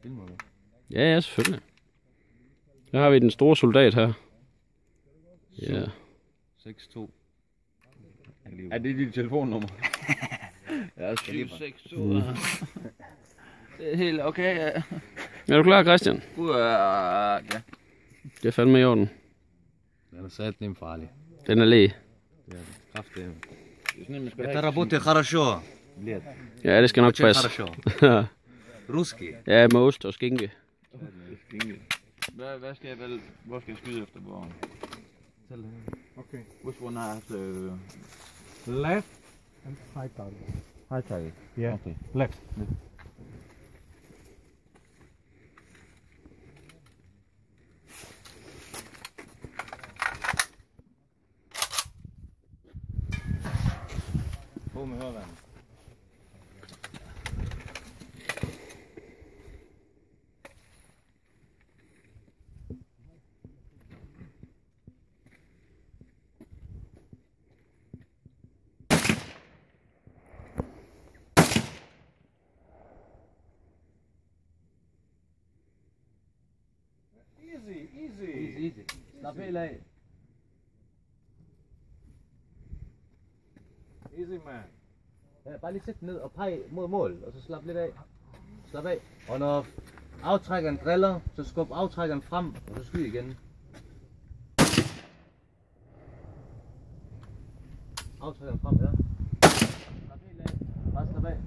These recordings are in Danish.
Filmer du? Ja, ja, selvfølgelig. Der har vi den store soldat her. Ja. 6-2. Er det dit telefonnummer? Ja, 762. Det er helt okay, ja. Er du klar, Christian? Ja. Det er fandme i orden. Den er sat nem farlig. Den er læge. Det er det. Kraftedeme. Это работает хорошо. Let. Ja, det skal nok Очень passe. хорошо. Русский. Ja, med ost og skinke. Hvad skal jeg vel? Hvor skal jeg skyde efter bogen? Okay. Which one has Left and high target. high target? Yeah. Okay. Left. På med hørvand. Easy. Slap helt af. Easy, man. Ja, bare lige sæt den ned og pege mod mål, og så slap lidt af. Slap af. Og når aftrækkeren driller, så skub aftrækkeren frem, og så skyd igen. Aftrækkeren frem, ja. Slap helt af. Bare slap af.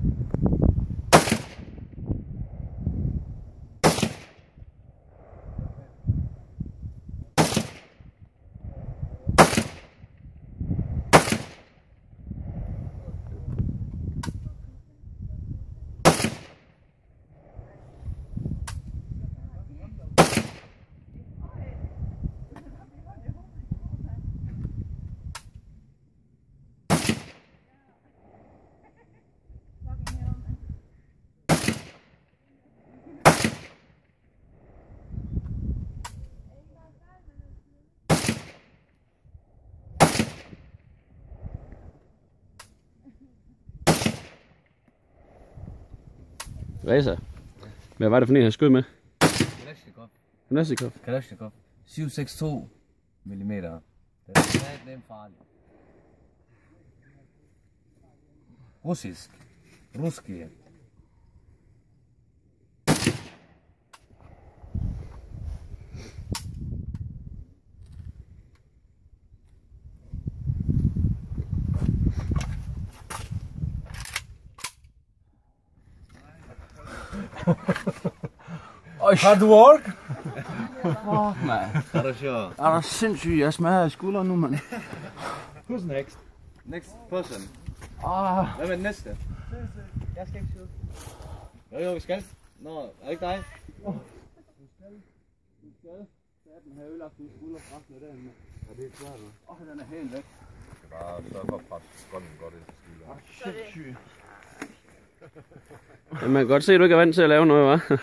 Racer. Hvad var det for en, han skød med? Kalashnikov. Gymnastikov. Kalashnikov. 762 mm. Det er sat nem farlig. Russisk. Ruski. Hard work. Fuck, man. Хорошо. Er der sindssygt, jeg smadrer i skulderen nu, mand. Who's next? Next person. Ah. Hvem er den næste? Jeg skal ikke skyde. Jo, vi skal. Nå, er det ikke dig? Du skal. Den har ødelagt din skulder fra resten af dagen. Ja, det er klart. Den er helt væk. Bare sørg for at presse skånden godt ind til skulderen. Sindssygt. Ja, man kan godt se, at du ikke er vant til at lave noget, hva'?